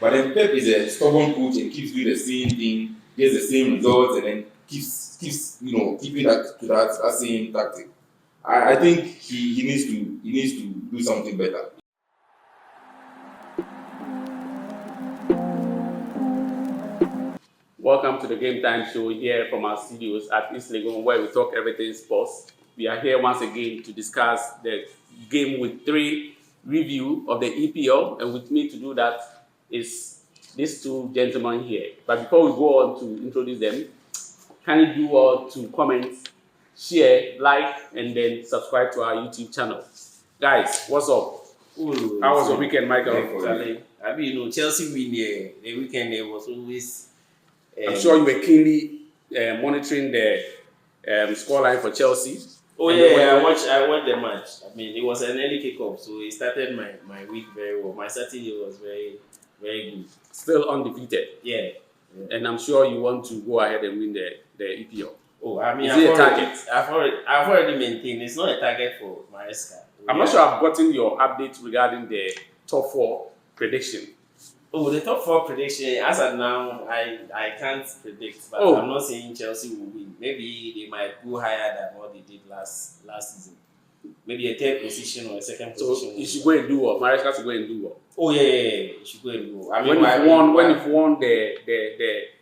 But then Pep is a stubborn coach and keeps doing the same thing, gets the same results, and then keeps keeping that to that same tactic. I think he needs to do something better. Welcome to the Game Time Show here from our studios at East Legon, where we talk everything sports. We are here once again to discuss the game week 3 review of the EPL, and with me to do that is these two gentlemen here. But before we go on to introduce them, can you do all to comment, share, like, and then subscribe to our YouTube channel? Guys, what's up? Ooh, How was your weekend, Michael? I mean, Chelsea win the weekend. There was always. I'm sure you were keenly monitoring the scoreline for Chelsea. Oh yeah, I watched the match. I mean, it was an early kickoff, so it started my week very well. My Saturday was very good. Still undefeated. Yeah. And I'm sure you want to go ahead and win the EPL. Oh, I mean, is it a target? I've already maintained it's not a target for Maresca. I'm not sure I've gotten your update regarding the top 4 prediction. Oh, the top 4 prediction, as of now, I can't predict, but I'm not saying Chelsea will win. Maybe they might go higher than what they did last season. Maybe a 3rd position or a 2nd position. So you should go and do what? Maresca should go and do what? Oh yeah, you should go and do what. I mean, when you've won the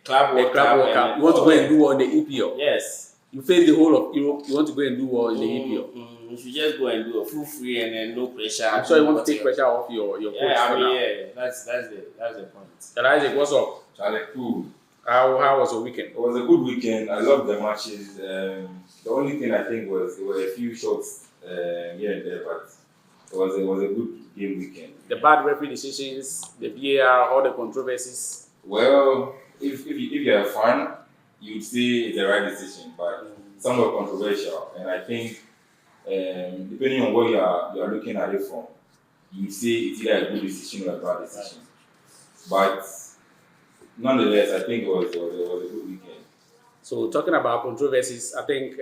Club World Cup, you want to go and do what in the EPL? Yes. You face the whole of Europe, you want to go and do what in the EPL? You should just go and do a full free and then no pressure. I'm sure you want to take pressure off your coach. That's the point. Isaac, what's up? Charlie, cool. How was your weekend? It was a good weekend. I loved the matches. The only thing I think was there were a few shots here and there, but it was a good game weekend. The bad referee decisions, the VAR, all the controversies. Well, if you're a fan, you'd say it's the right decision, but somewhat controversial. And I think depending on where you are looking at it from, you'd say it's either a good decision or a bad decision. But nonetheless, I think it was a good weekend. So talking about controversies, I think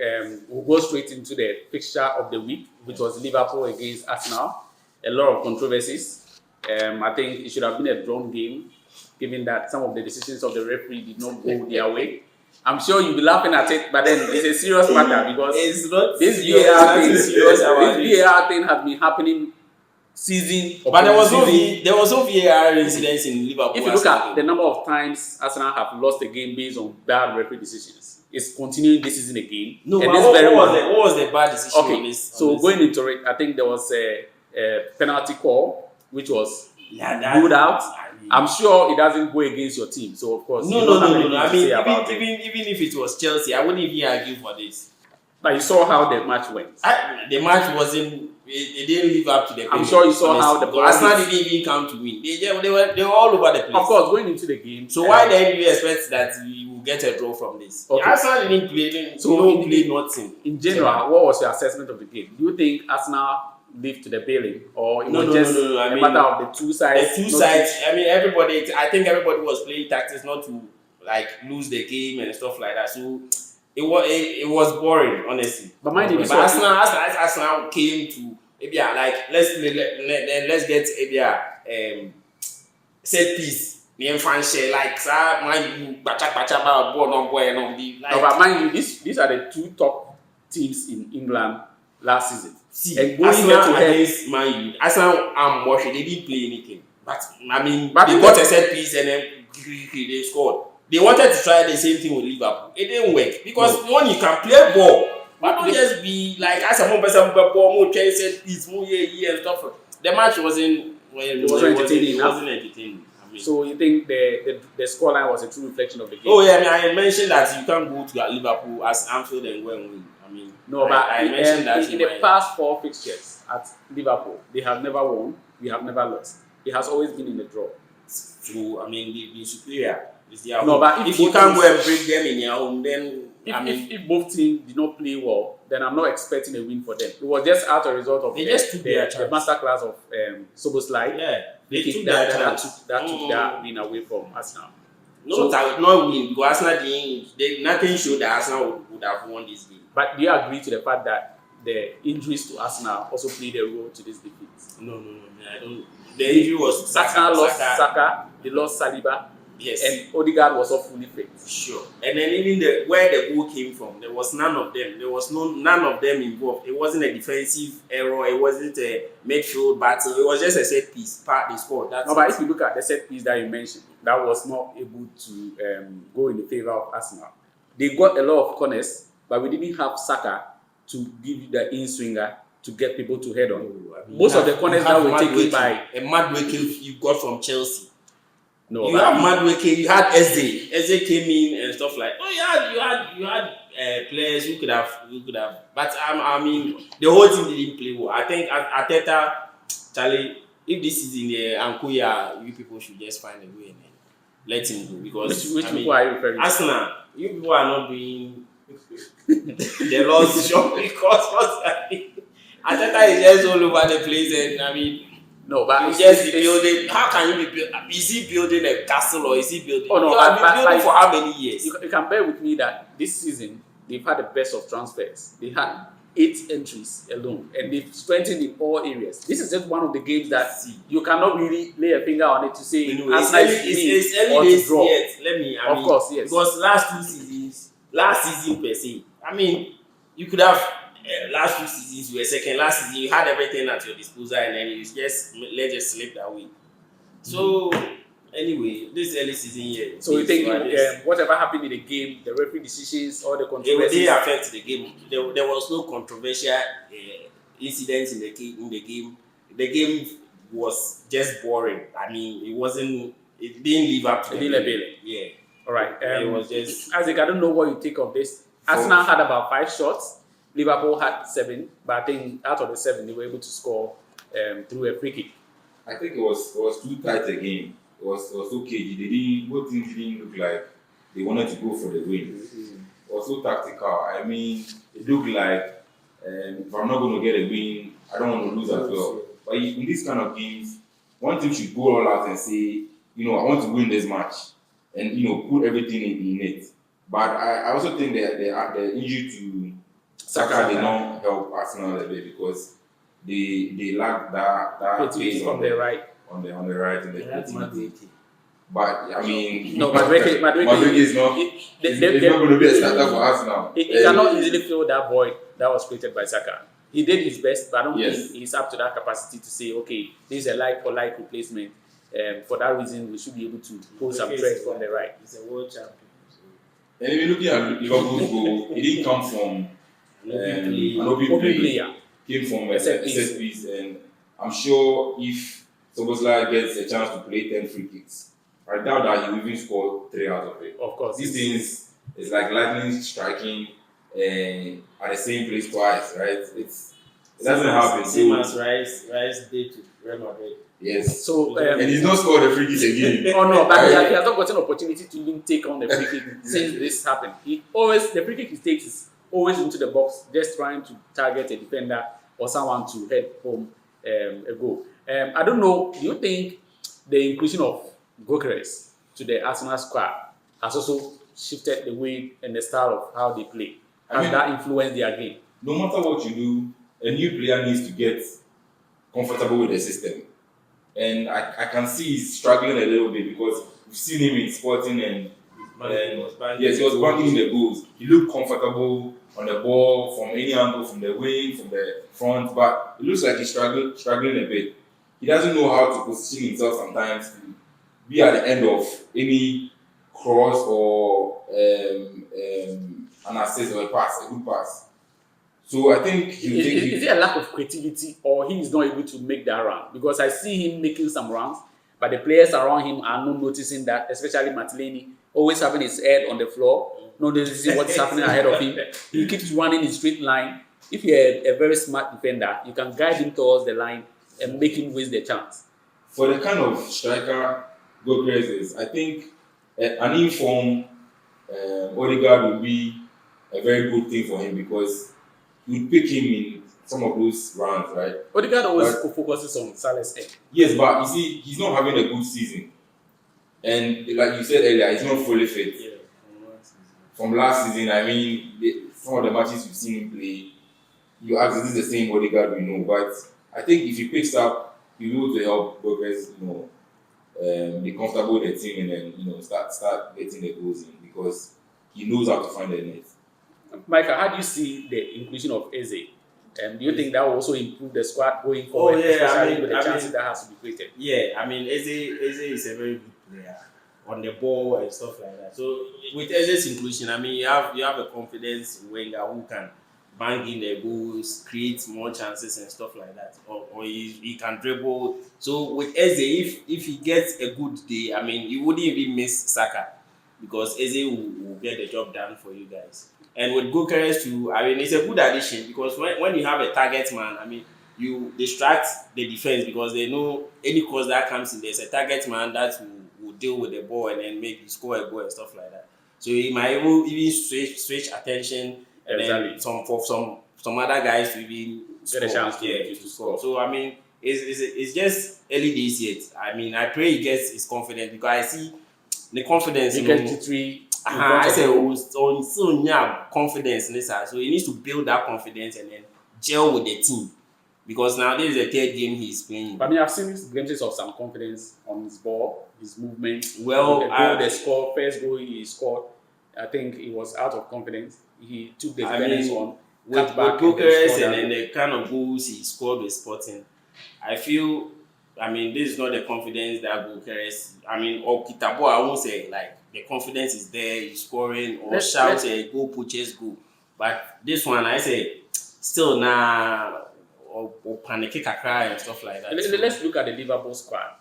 we'll go straight into the fixture of the week, which was Liverpool against Arsenal. A lot of controversies. I think it should have been a drawn game, given that some of the decisions of the referee did not go their way. I'm sure you'll be laughing at it, but then it's a serious matter because this VAR thing has been happening season. But there was no VAR incidents in Liverpool. If you look at the number of times Arsenal have lost a game based on bad referee decisions, it's continuing this season again. No, and but what was the bad decision? Okay, on this? Going into it, I think there was a penalty call which was ruled out. I'm sure it doesn't go against your team, so of course. No. I mean, even if it was Chelsea, I wouldn't even argue for this. But you saw how the match went. The match wasn't. It didn't live up to the. I'm sure you saw how the Arsenal didn't even come to win. They were all over the place. Of course, going into the game. So why then do you expect that you will get a draw from this? Okay. Arsenal didn't play. So play nothing. In general, what was your assessment of the game? Do you think Arsenal lived to the billing, or it was just a matter of the two sides? The two sides. I mean, I think everybody was playing tactics not to lose the game and stuff like that. So it was boring, honestly. But mind you, Arsenal came to maybe let's get maybe set piece. But mind you, these are the 2 top teams in England last season. And going head to against Man U, Arsenal and Moshi, they didn't play anything. But I mean, they got a set piece and then they scored. They wanted to try the same thing with Liverpool. It didn't work because when you can play ball, but don't just be like as a more person ball, more try set piece, more and stuff. The match wasn't entertaining. I mean, so you think the scoreline was a true reflection of the game? Oh yeah, I mean, I mentioned that you can't go to Liverpool as Anfield and go and win. I mean, no, but I mentioned that in the past 4 fixtures at Liverpool, they have never won. We have never lost. It has always been in the draw. So I mean, the superior is their home. But if you can't go and break them in your home, then if both teams did not play well, then I'm not expecting a win for them. It was just as a result of the masterclass of Soboslai. Yeah, they took that win away from Arsenal. No, that would not win because Arsenal nothing showed that Arsenal would have won this game. But do you agree to the fact that the injuries to Arsenal also played a role to this defeat? No, I don't. The injury was Arsenal lost Saka, they lost Saliba, Yes. and Odegaard was not fully fit. Sure. And then even where the goal came from, there was none of them. There was none of them involved. It wasn't a defensive error. It wasn't a midfield battle. It was just a set piece. Part they scored. That's no, but if you look at the set piece that you mentioned, that was not able to go in the favor of Arsenal. They got a lot of corners, but we didn't have Saka to give the in swinger to get people to head on. Most of the corners that were taken by a Madueke you got from Chelsea. No, you have Madueke, you had Eze. Eze came in and stuff like. Oh, you had players who could have. But I mean, the whole team didn't play well. I think Arteta, Charlie, if this is in the Ankuya, you people should just find a way and let him go because which people are you referring to? Arsenal, you people are not doing the lost shop because Arteta is just all over the place and I mean. No, but you just be building. How can you be building? Is he building a castle or is he building? Oh no, you have been building for how many years? You can bear with me that this season they've had the best of transfers. They had 8 entries alone, and they've strengthened in all areas. This is just one of the games that you cannot really lay a finger on it to say Arsenal is early days yet. Let me. Of course, yes. Because last season per se, I mean, you could have. Last 2 seasons you were second. Last season you had everything at your disposal, and then you just let it slip that way. So anyway, this early season year. So you think whatever happened in the game, the referee decisions, all the controversies, it didn't affect the game. There was no controversial incidents in the game. The game was just boring. I mean, it didn't live up to the billing. Yeah. All right. It was just. Isaac, I don't know what you think of this. Arsenal had about 5 shots. Liverpool had 7, but I think out of the 7, they were able to score through a free kick. I think it was too tight a game. It was so cagey. Both teams didn't look like they wanted to go for the win. It was so tactical. I mean, it looked like if I'm not going to get a win, I don't want to lose as well. But in these kind of games, one team should go all out and say, I want to win this match, and put everything in it. But I also think that the injury to Saka did not help Arsenal a bit because they lack that pace on the right. On the right and the creativity. But I mean, no, Madueke is not. It's not going to be a starter for Arsenal. He cannot easily fill that void that was created by Saka. He did his best, but I don't think he's up to that capacity to say, okay, this is a like-for-like replacement. For that reason, we should be able to pull some threats from the right. He's a world champion. So. And if you're looking at Liverpool's goal, it didn't come from an open player. Came from a set piece, and I'm sure if Szoboszlai gets a chance to play 10 free kicks, I doubt that he will even score 3 out of it. Of course. These things is like lightning striking at the same place twice, right? It doesn't happen. Same as Rice did to Real Madrid. Yes. So and he's not scored the free kick again. Oh no, but he has not gotten an opportunity to even take on the free kick since this happened. The free kick he takes is always into the box, just trying to target a defender or someone to head home a goal. I don't know, do you think the inclusion of Gyökeres to the Arsenal squad has also shifted the way and the style of how they play? Has that influenced their game? No matter what you do, a new player needs to get comfortable with the system. And I can see he's struggling a little bit because we've seen him in Sporting and he was banging the goals. He looked comfortable on the ball from any angle, from the wing, from the front, but it looks like he's struggling a bit. He doesn't know how to position himself sometimes to be at the end of any cross or an assist or a good pass. So I think is it a lack of creativity or he is not able to make that run? Because I see him making some runs, but the players around him are not noticing that, especially Martinelli, always having his head on the floor, not noticing what's happening ahead of him. He keeps running in straight line. If you're a very smart defender, you can guide him towards the line and make him waste the chance. For the kind of striker Gyökeres is, I think an informed Odegaard will be a very good thing for him because he would pick him in some of those rounds, right? Odegaard always focuses on Salah's head. Yes, but you see, he's not having a good season. And like you said earlier, he's not fully fit. Yeah, from last season, I mean, some of the matches you've seen him play, you ask, is this the same Odegaard we know? But I think if he picks up, he'll be able to help Progress, be comfortable with the team and then start getting the goals in because he knows how to find the net. Michael, how do you see the inclusion of Eze? Do you think that will also improve the squad going forward, especially with the chances that has to be created? Yeah, I mean, Eze is a very good player on the ball and stuff like that. So with Eze's inclusion, I mean, you have a confidence winger who can bang in the goals, create more chances and stuff like that, or he can dribble. So with Eze, if he gets a good day, I mean, you wouldn't even miss Saka because Eze will get the job done for you guys. And with Gokeres too, I mean, it's a good addition because when you have a target man, I mean, you distract the defense because they know any cause that comes in, there's a target man that will deal with the ball and then maybe score a goal and stuff like that. So he might even switch attention and then some other guys to even get a chance to score. So I mean, it's just early days yet. I mean, I pray he gets his confidence because I see the confidence. He gets G3. I say on confidence in this side. So he needs to build that confidence and then gel with the team. Because now this is the third game he's playing. I mean, I've seen glimpses of some confidence on his ball, his movement. Well, the first goal he scored, I think he was out of confidence. He took the defense on. With Gokeres and then the kind of goals he scored with Sporting, I feel, I mean, this is not the confidence that Gokeres, I mean, or Kitabo, I won't say like the confidence is there, he's scoring or shout a goal, purchase goal. But this one, I say, still or panic kakra and stuff like that. Let's look at the Liverpool squad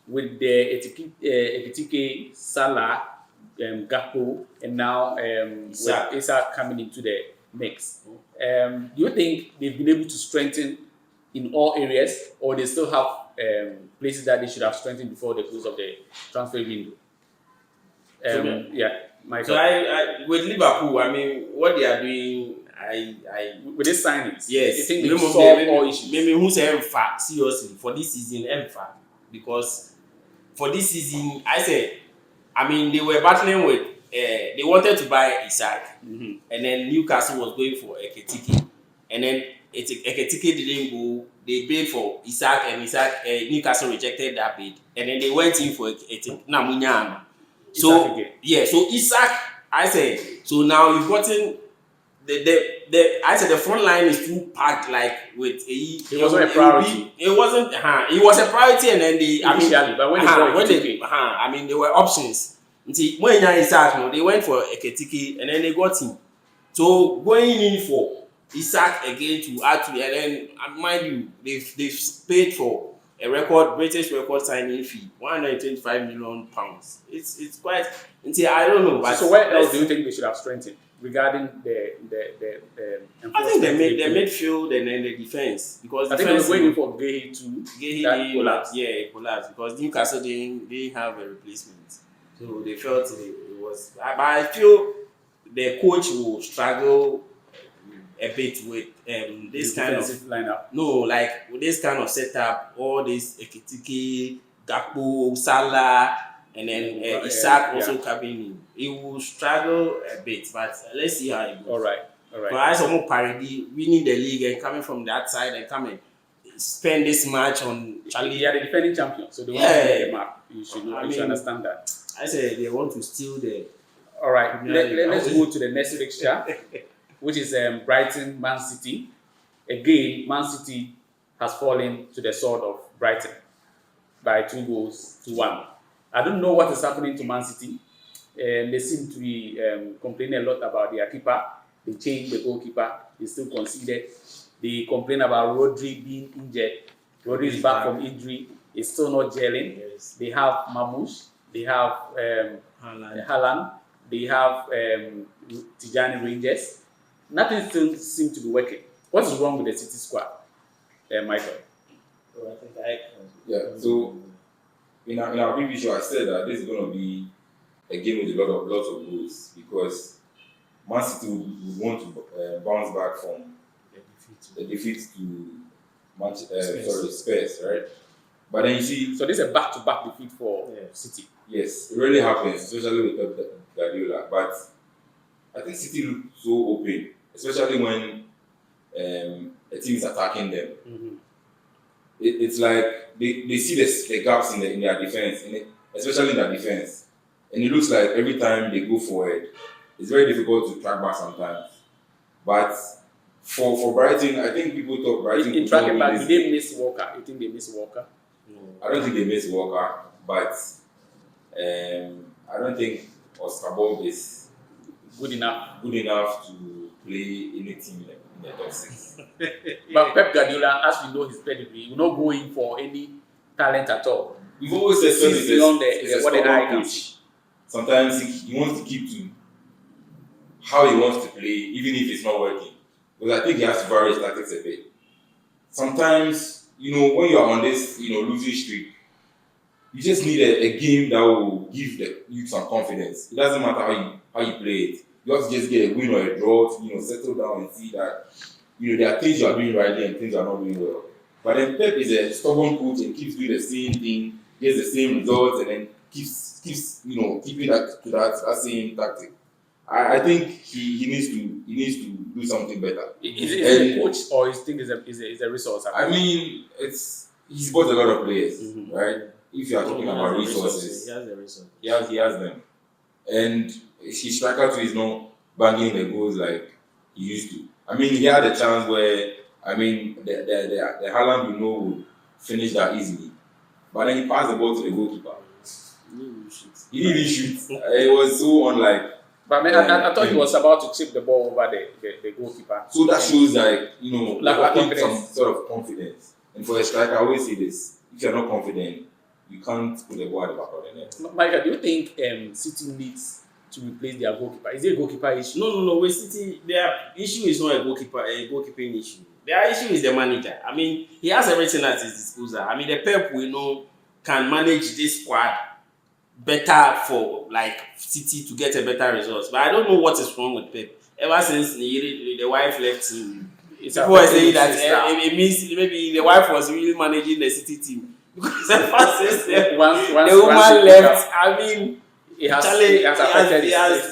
with the Ekitike, Salah, Gakpo, and now Isak coming into the mix. Do you think they've been able to strengthen in all areas, or they still have places that they should have strengthened before the close of the transfer window? Michael. So I with Liverpool, I mean, what they are doing, with these signings, yes, you think they solve all issues? Maybe who's seriously for this season, because for this season, I mean, they were battling with. They wanted to buy Isak, and then Newcastle was going for Ekitike, and then Ekitike didn't go. They paid for Isak, and Newcastle rejected that bid, and then they went in for Namunyama. So so Isak, so now you've gotten the front line is too packed, like with it wasn't a priority. It wasn't. It was a priority, and then but when there were options. When Isak, they went for Ekitike, and then they got him. So going in for Isak again to add to, and then mind you, they've paid for a British record signing fee, £125 million. It's quite. I don't know. But so where else do you think they should have strengthened regarding the I think the midfield and then the defense, because I think they were waiting for Gehi too. It collapsed because Newcastle didn't have a replacement, so they felt it was. But I feel the coach will struggle a bit with this kind of lineup. No, like with this kind of setup, all this Ekitike, Gakpo, Salah, and then Isak also coming in. He will struggle a bit, but let's see how it goes. All right. But as a more parody, winning the league and coming from that side and coming spend this match on Charlie. They are the defending champions, so they want to get the map. You should understand that. I said they want to steal the. All right, let's go to the next fixture, which is Brighton Man City. Again, Man City has fallen to the sword of Brighton by 2-1. I don't know what is happening to Man City. They seem to be complaining a lot about their keeper. They changed the goalkeeper. They still conceded. They complain about Rodri being injured. Rodri is back from injury. It's still not gelling. Yes. They have Mamouche. They have Haaland. They have Tijani Rangers. Nothing still seems to be working. What is wrong with the City squad, Michael? So in our previous show, I said that this is going to be a game with lots of goals because Man City would want to bounce back from the defeat to Spurs, right? But then you see, so this is a back-to-back defeat for City. Yes, it really happens, especially with Guardiola. But I think City look so open, especially when a team is attacking them. It's like they see the gaps in their defense, especially in their defense. And it looks like every time they go forward, it's very difficult to track back sometimes. But for Brighton, I think people thought Brighton in tracking back, did they miss Walker? You think they miss Walker? I don't think they miss Walker, but I don't think Oscar Bob is good enough to play any team in the top 6. But Pep Guardiola, as we know his pedigree, will not go in for any talent at all. We've always said he's beyond what the eye can see. Sometimes he wants to keep to how he wants to play, even if it's not working. Because I think he has to vary his tactics a bit. Sometimes, when you're on this, losing streak, you just need a game that will give you some confidence. It doesn't matter how you play it. You have to just get a win or a draw to, settle down and see that, there are things you are doing rightly and things you are not doing well. But then Pep is a stubborn coach and keeps doing the same thing, gets the same results, and then keeps keeping that to that same tactic. I think he needs to do something better. Is it a coach or is think is a resource? I mean, he's bought a lot of players, right? If you are talking about resources, he has the resources. He has them, and his striker too is not banging the goals like he used to. I mean, he had a chance where the Haaland would finish that easily, but then he passed the ball to the goalkeeper. He didn't shoot. It was so unlike. But I thought he was about to chip the ball over the goalkeeper. So that shows lack some sort of confidence. And for a striker, I always say this: if you're not confident, you can't put the ball at the back of the net. Michael, do you think City needs to replace their goalkeeper? Is it a goalkeeper issue? No. With City, their issue is not a goalkeeping issue. Their issue is the manager. I mean, he has everything at his disposal. I mean, the Pep we know can manage this squad better for City to get a better result. But I don't know what is wrong with Pep. Ever since the wife left him, people were saying that it means maybe the wife was really managing the City team. Because ever since the woman left, I mean, he has just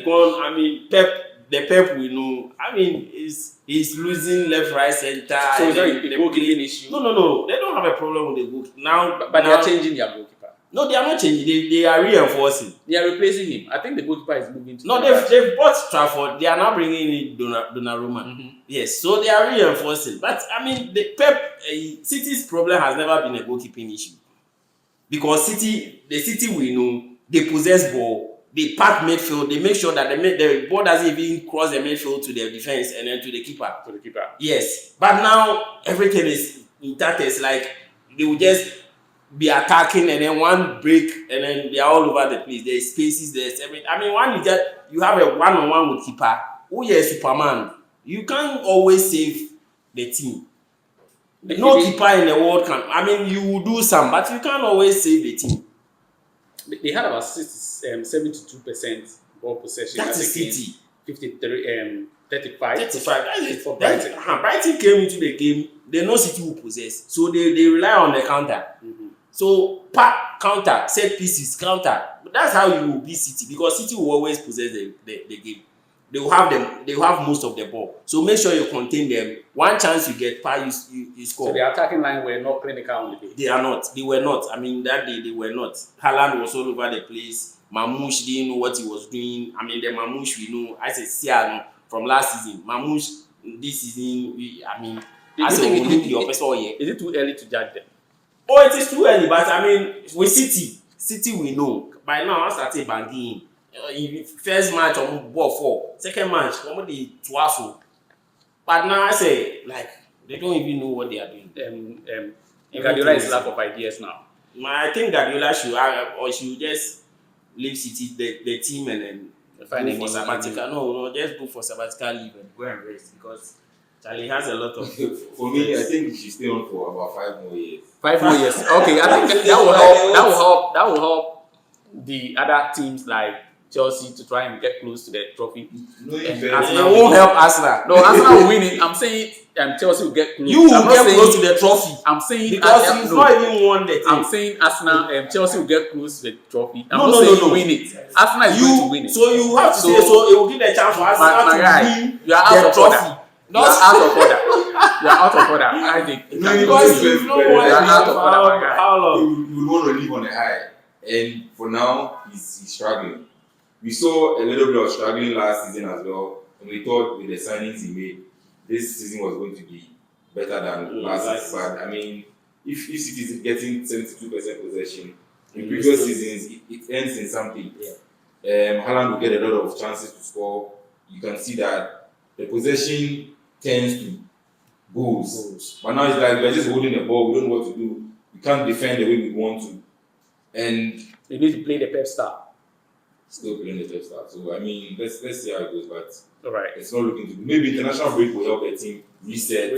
gone. I mean, the Pep we know, I mean, he's losing left, right, center. So it's not a goalkeeping issue? No. They don't have a problem with the goalkeeper. But they are changing their goalkeeper. No, they are not changing. They are reinforcing. They are replacing him. I think the goalkeeper is moving to. No, they've bought Trafford. They are now bringing in Donnarumma. Yes, so they are reinforcing. But I mean, the Pep City's problem has never been a goalkeeping issue, because the City we know, they possess ball, they pack midfield, they make sure that the ball doesn't even cross the midfield to their defense and then to the keeper. Yes, but now everything is intact. It's like they will just be attacking and then one break and then they are all over the place. There's spaces, there's everything. I mean, you have a one-on-one with keeper, who is Superman. You can't always save the team. No keeper in the world can. I mean, you will do some, but you can't always save the team. They had about 72% ball possession. That's a City. 53, 35. 35. That's it for Brighton. Brighton came into the game. They know City will possess, so they rely on the counter. So counter, set pieces, counter. But that's how you will beat City, because City will always possess the game. They will have most of the ball. So make sure you contain them. One chance you get, you score. So the attacking line were not clinical on the day. They are not. They were not. I mean, that day they were not. Haaland was all over the place. Mamouche didn't know what he was doing. I mean, the Mamouche we know, I said Siano from last season. Mamouche this season, is it too early to judge them? Oh, it is too early, but I mean, with City we know. By now, I started banging. First match, on ball 4. Second match, the 12. But now I say, they don't even know what they are doing. Guardiola is lack of ideas now. I think Guardiola should just leave City, the team, and then go for sabbatical. No, just go for sabbatical leave and go and rest, because Charlie has a lot of. For me, I think he should stay on for about 5 more years. 5 more years. Okay, I think that will help the other teams like Chelsea to try and get close to the trophy. It won't help Arsenal. No, Arsenal will win it. I'm saying Chelsea will get close. You will get close to the trophy. I'm saying because you've not even won the thing. I'm saying Arsenal, Chelsea will get close to the trophy. I'm not saying win it. Arsenal is going to win it. So you have to say so. It will give the chance for Arsenal to win the trophy. You are out of order. You are out of order. I think. No, Because you know what? You are out of order, my guy. How long? He would want to live on a high, and for now he's struggling. We saw a little bit of struggling last season as well, and we thought with the signings he made, this season was going to be better than last season. But I mean, if City is getting 72% possession, in previous seasons it ends in something. Haaland will get a lot of chances to score. You can see that the possession tends to goals. But now it's like we're just holding the ball, we don't know what to do. We can't defend the way we want to. And you need to play the Pep style. Still playing the Pep style. So I mean, let's see how it goes. But All right. it's not looking to do. Maybe international break will help the team reset,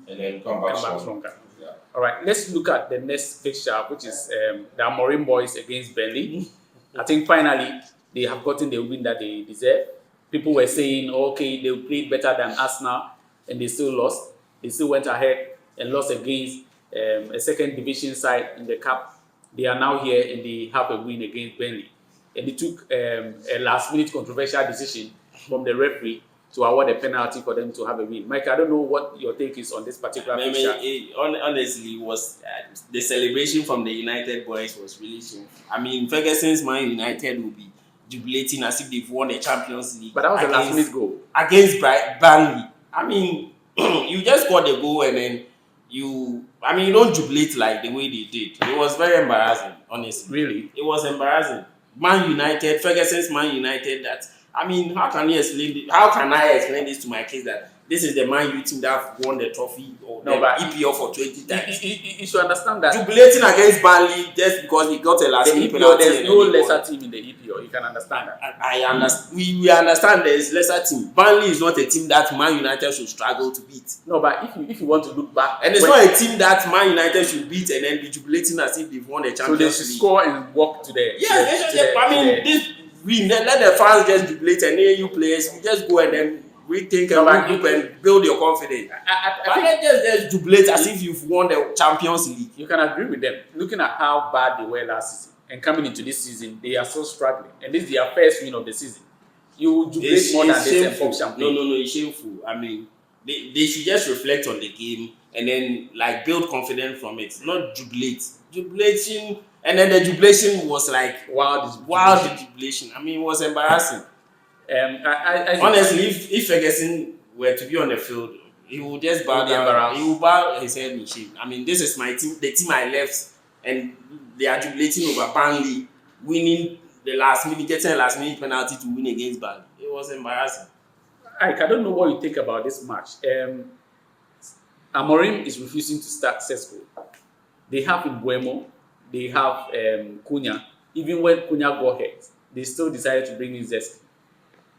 and then come back stronger. Yeah. All right. Let's look at the next fixture, which is the Amorim boys against Burnley. I think finally they have gotten the win that they deserve. People were saying, okay, they played better than Arsenal, and they still lost. They still went ahead and lost against a second division side in the cup. They are now here and they have a win against Burnley. And they took a last-minute controversial decision from the referee to award a penalty for them to have a win. Mike, I don't know what your take is on this particular fixture. Honestly, was the celebration from the United boys was really shameful. I mean, Ferguson's Man United will be jubilating as if they've won the Champions League. But that was a last-minute goal against Burnley. I mean, you just got the goal and then you don't jubilate like the way they did. It was very embarrassing, honestly. Really? It was embarrassing. Man United, Ferguson's Man United, how can I explain this to my kids that this is the Man U team that won the trophy or the EPL for 20 times? You should understand that. Jubilating against Burnley just because he got a last minute penalty. There's no lesser team in the EPL. You can understand that. I understand. We understand there is lesser team. Burnley is not a team that Man United should struggle to beat. No, but if you want to look back, and it's not a team that Man United should beat and then be jubilating as if they've won a Champions League. So they should score and walk to the. Let the fans just jubilate and then you players you just go and then rethink and regroup and build your confidence. But let's just jubilate as if you've won the Champions League. You can agree with them. Looking at how bad they were last season and coming into this season, they are so struggling. And this is their first win of the season. You jubilate more than this and champagne. No, it's shameful. I mean, they should just reflect on the game and then build confidence from it, not jubilate. Jubilation, and then the jubilation was wild jubilation. I mean, it was embarrassing. Honestly, if Ferguson were to be on the field, he would just bow down. He would bow his head in shame. I mean, this is my team, the team I left, and they are jubilating over Burnley, winning the last minute, getting a last minute penalty to win against Burnley. It was embarrassing. I don't know what you think about this match. Amorim is refusing to start Sesko. They have Mbuemo, they have Cunha. Even when Cunha got hurt, they still decided to bring in Zeski.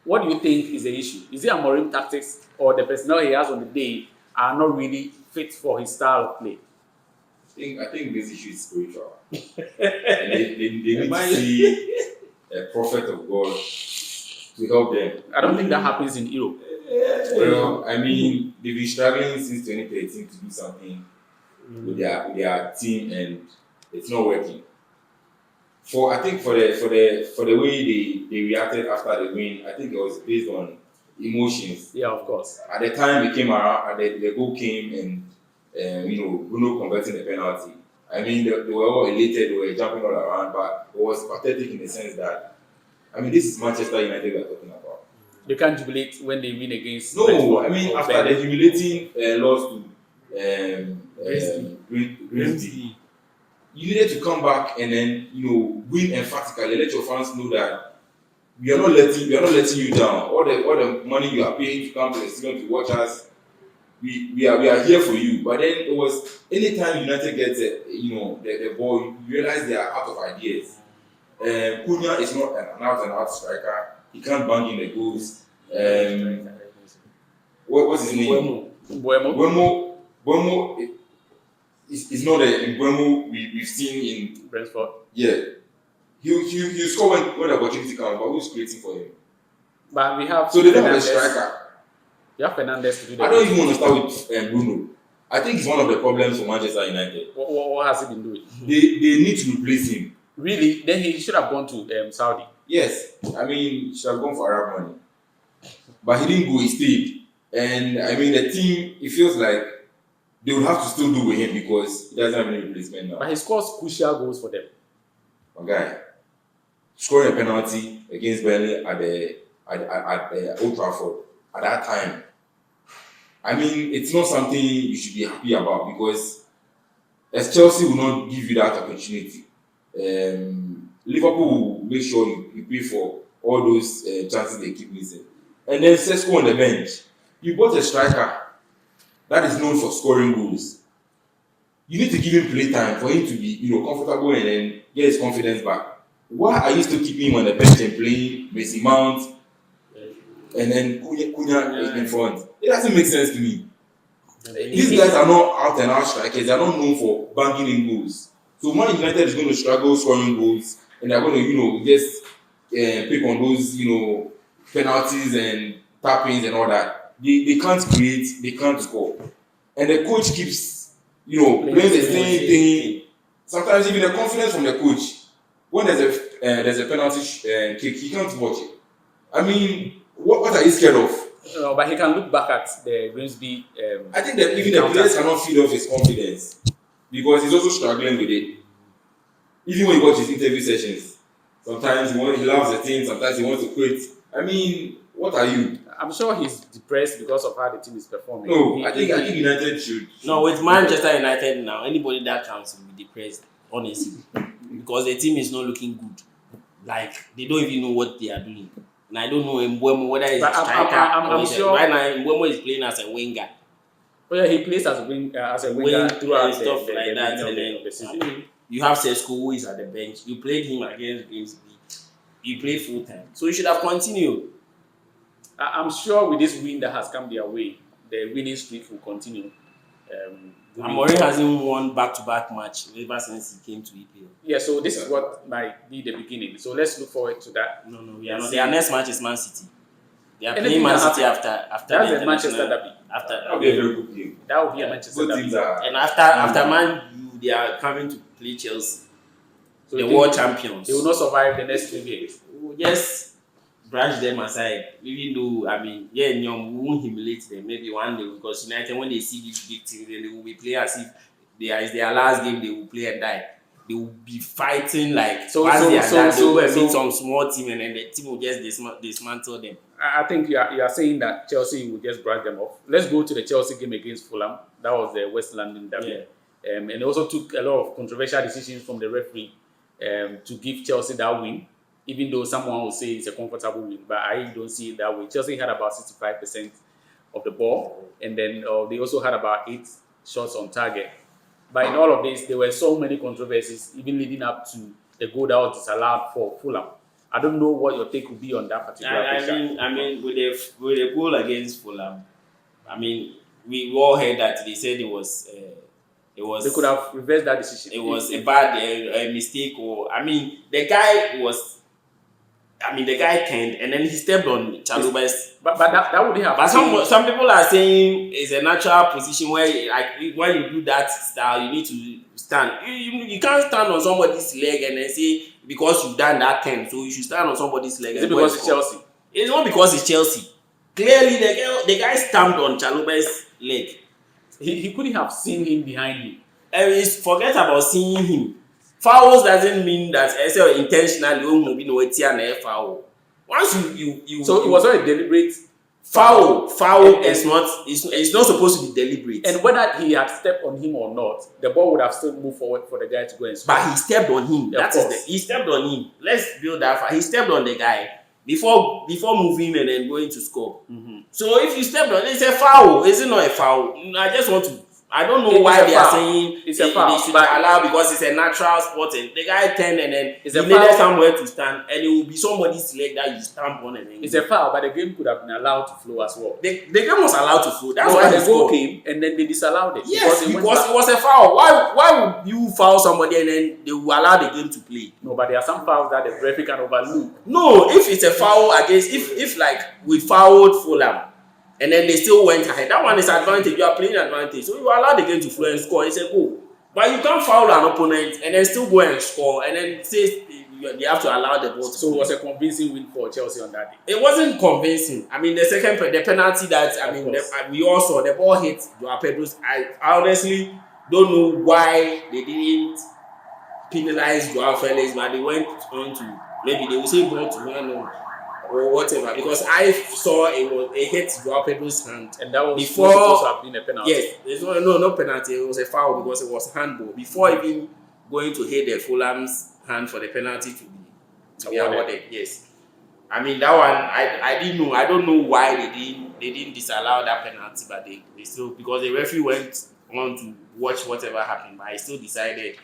What do you think is the issue? Is it Amorim tactics or the personnel he has on the day are not really fit for his style of play? I think this issue is spiritual. they need to see a prophet of God to help them. I don't think that happens in Europe. Well, I mean, they've been struggling since 2013 to do something with their team, and it's not working. For the way they reacted after the win, I think it was based on emotions. Yeah, of course. At the time it came around, the goal came, and Bruno converting the penalty. I mean, they were all elated, they were jumping all around, but it was pathetic in the sense that, I mean, this is Manchester United we're talking about. They can't jubilate when they win against. No, I mean, after the humiliating loss to Grimsby, you needed to come back and then win emphatically. Let your fans know that we are not letting you down. All the money you are paying to come to the stadium to watch us, we are here for you. But then it was anytime United gets the ball, you realize they are out of ideas. Cunha is not an out striker. He can't bang in the goals. What's his name? Mbuemo is not the Mbuemo we've seen in Brentford. Yeah. He'll score when the opportunity comes, but who's creating for him? But we have. So they don't have a striker. You have Fernandes to do that. I don't even want to start with Bruno. I think it's one of the problems for Manchester United. What has he been doing? They need to replace him. Really? Then he should have gone to Saudi. Yes. I mean, he should have gone for Arab money. But he didn't go, he stayed. And I mean, the team, it feels like they would have to still do with him because he doesn't have any replacement now. But he scores crucial goals for them. Okay. Scoring a penalty against Burnley at Old Trafford at that time. I mean, it's not something you should be happy about because as Chelsea will not give you that opportunity. Liverpool will make sure you pay for all those chances they keep missing. And then Sesko on the bench. You bought a striker that is known for scoring goals. You need to give him play time for him to be, comfortable and then get his confidence back. Why are you still keeping him on the bench and playing Messi Mount and then Cunha in front? It doesn't make sense to me. These guys are not out and out strikers. They are not known for banging in goals. So Man United is going to struggle scoring goals, and they're going to, just pick on those, penalties and tappings and all that. They can't create, they can't score, and the coach keeps, playing the same thing. Sometimes even the confidence from the coach, when there's a penalty kick, he can't watch it. I mean, what are you scared of? No, but he can look back at the Grimsby. I think that even the players cannot feed off his confidence because he's also struggling with it. Even when he watches interview sessions, sometimes he loves the team, sometimes he wants to quit. I mean, what are you? I'm sure he's depressed because of how the team is performing. No, I think United should. No, with Manchester United now, anybody that comes will be depressed, honestly, because the team is not looking good. Like they don't even know what they are doing. And I don't know Mbeumo whether he's a striker. I'm sure. Right now, Mbeumo is playing as a winger. Oh yeah, he plays as a winger throughout stuff the like that. And then the season. You have Sesko who is at the bench. You played him against Grimsby. You played full time, so you should have continued. I'm sure with this win that has come their way, the winning streak will continue. Amorim hasn't won back-to-back match ever since he came to EPL. Yeah, so this is what might be the beginning. So let's look forward to that. No, we are not. Their next match is Man City. They are Anything playing Man City that's after a Manchester derby. That would be a very good game. That would be a Manchester Both teams derby. are. And after Man U, they are coming to play Chelsea, So the they- world champions. They will not survive the next 3 games. We will just brush them aside. Even though, I mean, we won't humiliate them. Maybe one day, because United, when they see these big teams, then they will be playing as if it's their last game. They will play and die. They will be fighting like once they are done, they will meet some small team, and then the team will just dismantle them. I think you are saying that Chelsea will just brush them off. Let's go to the Chelsea game against Fulham. That was the West London derby. Yeah. And it also took a lot of controversial decisions from the referee to give Chelsea that win, even though someone will say it's a comfortable win, but I don't see it that way. Chelsea had about 65% of the ball, and then they also had about 8 shots on target. But in all of this, there were so many controversies, even leading up to the goal that was disallowed for Fulham. I don't know what your take would be on that particular picture. I mean, with the goal against Fulham, I mean, we all heard that they said it was. They could have reversed that decision. It was a bad mistake, or I mean, the guy turned and then he stepped on Chaluba's. But that wouldn't have. But some people are saying it's a natural position where, like, when you do that style, you need to stand. You can't stand on somebody's leg and then say because you've done that turn, so you should stand on somebody's leg. Is it because it's Chelsea? It's not because it's Chelsea. Clearly, the guy stamped on Chaluba's leg. He couldn't have seen him behind him. Forget about seeing him. Fouls doesn't mean that intentionally foul. Once you so it was not a deliberate foul is not it's not supposed to be deliberate. And whether he had stepped on him or not, the ball would have still moved forward for the guy to go and score. But he stepped on him. He stepped on him. Let's build that. He stepped on the guy before moving and then going to score. Mm-hmm. So if you stepped on, it's a foul. Is it not a foul? I don't know why they are saying it's a foul. They should allow because it's a natural sport. And the guy turned and then he needed somewhere to stand, and it will be somebody's leg that you stamp on. And then it's a foul, but the game could have been allowed to flow as well. The game was allowed to flow. That's why the goal came, and then they disallowed it. Yes, because it was a foul. Why would you foul somebody and then they will allow the game to play? No, but there are some fouls that the referee can overlook. No, if it's a foul against, if like we fouled Fulham, and then they still went ahead. That one is advantage. You are playing advantage. So you allow the game to flow and score. It's a goal. But you can't foul an opponent and then still go and score and then say they have to allow the ball to So it was a convincing win for Chelsea on that day. It wasn't convincing. I mean, the penalty that we all saw, the ball hit Joao Pedro's. I honestly don't know why they didn't penalize Joao Felix, but they went on to maybe they will say ball to man or whatever, because I saw it hit Joao Pedro's hand, and that was before supposed to have been a penalty. Yes, there's no penalty. It was a foul because it was handball before even going to hit the Fulham's hand for the penalty to be awarded. Yes, I mean that one. I didn't know. I don't know why they didn't disallow that penalty, but they still, because the referee went on to watch whatever happened, but I still decided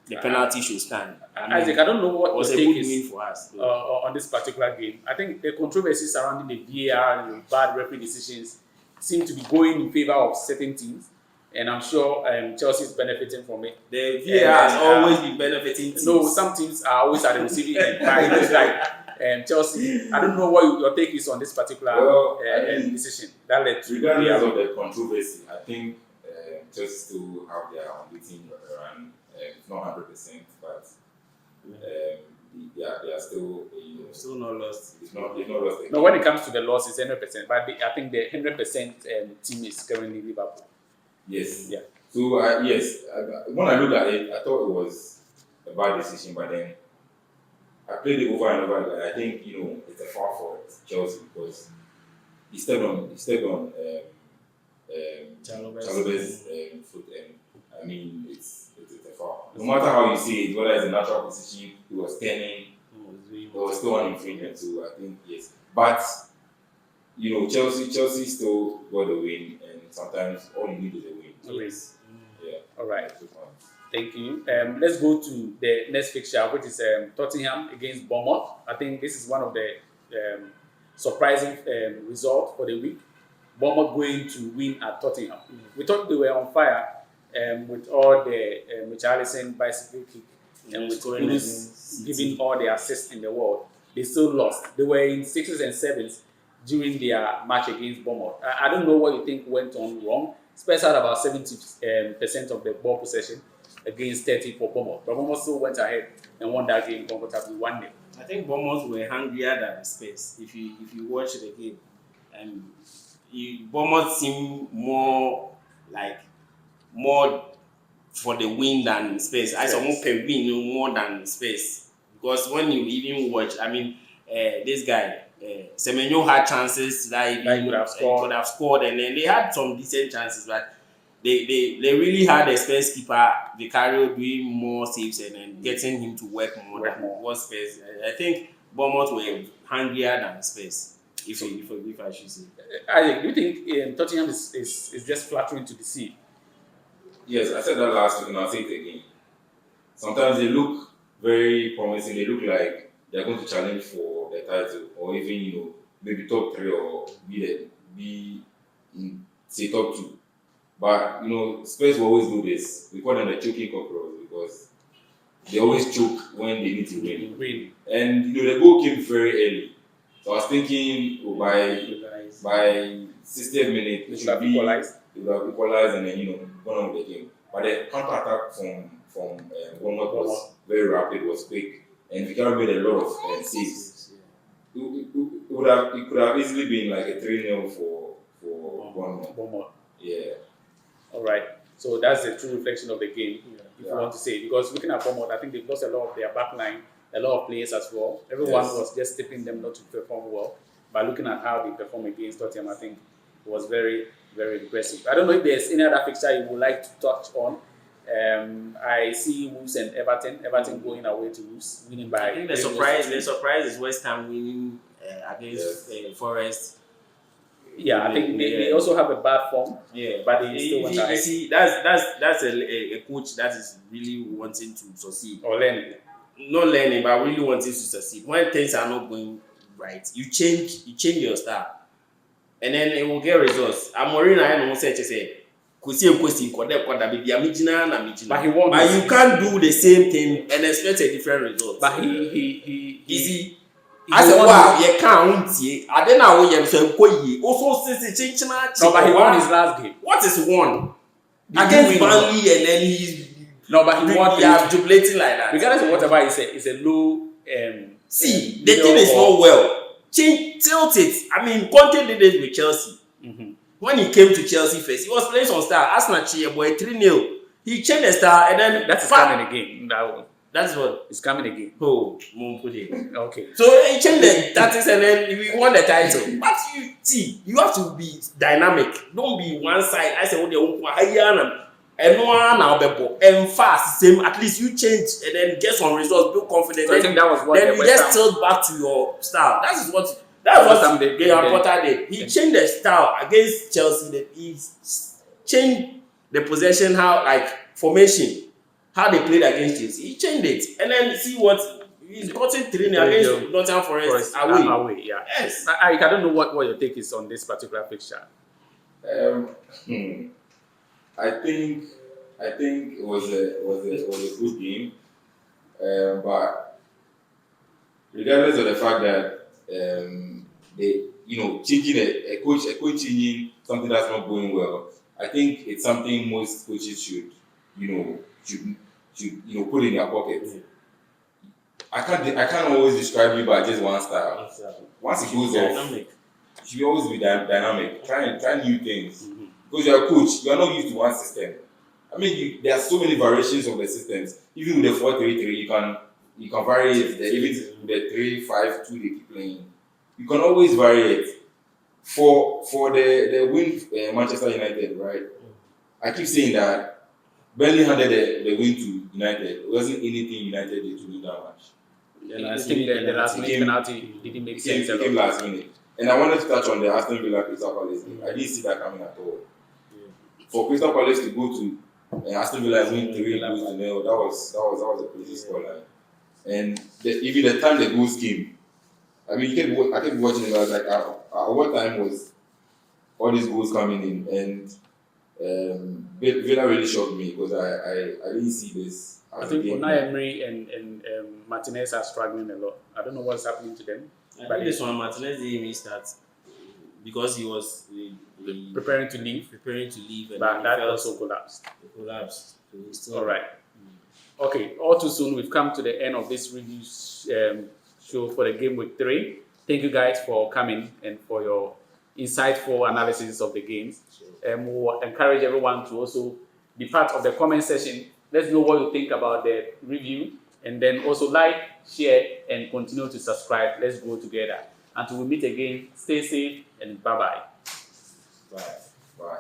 the penalty should stand. Isaac, I don't know what was your a take good is win for us on this particular game. I think the controversy surrounding the VAR and the bad referee decisions seem to be going in favor of certain teams, and I'm sure Chelsea is benefiting from it. The VAR has always been benefiting teams. No, some teams are always at the receiving end. But it's like Chelsea. I don't know what your take is on this particular decision that led to. Regardless of the controversy, I think Chelsea still have their unbeaten run. It's not 100%, but they are still still not lost. They've not lost. No, when it comes to the loss, it's 100%. But I think the 100% team is currently Liverpool. Yes. Yeah. So yes, when I looked at it, I thought it was a bad decision, but then I played it over and over again. I think it's a foul for Chelsea because he stepped on Chalobah's foot, and I mean it's a foul. No matter how you see it, whether it's a natural position, he was turning, there was still an infringement. So I think yes, but Chelsea still got the win, and sometimes all you need is a win. Yes. Yeah. All right. Thank you. Let's go to the next fixture, which is Tottenham against Bournemouth. I think this is one of the surprising results for the week. Bournemouth going to win at Tottenham. We thought they were on fire with all the Richarlison bicycle kick and with Kudus giving all the assists in the world. They still lost. They were in 6s and 7s during their match against Bournemouth. I don't know what you think went on wrong. Spurs had about 70% of the ball possession against 30 for Bournemouth. But Bournemouth still went ahead and won that game comfortably 1-0. I think Bournemouth were hungrier than Spurs. If you watch the game, Bournemouth seemed more for the win than Spurs. I saw more per win more than Spurs, because when you even watch, this guy Semenyo had chances that he could have scored, and then they had some decent chances, but they really had a Spurs keeper Vicario doing more saves and then getting him to work more than what Spurs. I think Bournemouth were hungrier than Spurs, if I should say. Isaac, do you think Tottenham is just flattering to deceive? Yes, I said that last week and I'll say it again. Sometimes they look very promising. They look like they're going to challenge for the title, or even maybe top 3 or be in say top 2. But Spurs will always do this. We call them the choking cockroach because they always choke when they need to win. And the goal came very early. So I was thinking by 60th minute they should be equalized and then gone on with the game. But the counter attack from Bournemouth was very rapid, was quick, and Vicario made a lot of saves. It could have easily been like a 3-0 for Bournemouth. Yeah. All right. So that's the true reflection of the game, if you want to say. Because looking at Bournemouth, I think they've lost a lot of their backline, a lot of players as well. Everyone was just tipping them not to perform well. But looking at how they perform against Tottenham, I think it was very, very impressive. I don't know if there's any other fixture you would like to touch on. I see Wolves and Everton. Everton going away to Wolves, winning by. I think the surprise is West Ham winning against Forest. Yeah, I think they also have a bad form. Yeah, but they still went ahead. You see, that's a coach that is really wanting to succeed or learning. Not learning, but really wanting to succeed. When things are not going right, you change your style, and then it will get results. Amorim I know say but he won. But you can't do the same thing and expect a different result. But he I said, wow, you can't see. I don't know what you're also since no, but he won his last game. What is won? Against Burnley, and then he's but he won. They are jubilating like that. Regardless of whatever he said, it's a low See, the thing is not well. Tilt it. I mean, Conte did it with Chelsea. When he came to Chelsea first, he was playing some style. Arsenal cheer boy 3-0. He changed the style and then That's coming again. That's what it's coming again. Oh, Okay. so he changed the tactics and then we won the title. But you see, you have to be dynamic. Don't be one side. I say, and one now and fast. Same. At least you change and then get some results, build confidence. So I think that was what then you just tilt back to your style. That's what Graham Potter did. He changed the style against Chelsea. That he changed the possession, how like formation, how they played against Chelsea. He changed it, and then see what he's gotten 3 against Nottingham Forest away. Away, yeah. Yes. I don't know what your take is on this particular fixture. I think it was a good game, but regardless of the fact that they changing a coach changing something that's not going well, I think it's something most coaches should put in their pocket. I can't always describe you by just one style. Once it goes off, you should always be dynamic. Try new things. Because you're a coach, you're not used to one system. I mean, there are so many variations of the systems. Even with the 4-3-3, you can vary it. Even the 3-5-2 they keep playing, you can always vary it. For the win Manchester United, right? I keep saying that Burnley handed the win to United. It wasn't anything United did to win that match. The last minute penalty didn't make sense. It came last minute. And I wanted to touch on the Aston Villa Crystal Palace game. I didn't see that coming at all. For Crystal Palace to go to Aston Villa and win 3 goals to 0, that was a crazy scoreline. And even the time the goals came, I mean, I kept watching it. I was like, at what time was all these goals coming in? And Villa really shocked me because I didn't see this. I think Unai Emery and Martinez are struggling a lot. I don't know what's happening to them. I think this one Martinez didn't even start because he was preparing to leave. And but that also collapsed. So he's still all right. Okay, all too soon. We've come to the end of this review show for the game week 3. Thank you guys for coming and for your insightful analysis of the games. We'll encourage everyone to also be part of the comment section. Let's know what you think about the review, and then also like, share, and continue to subscribe. Let's grow together. Until we meet again, stay safe and bye-bye. Bye.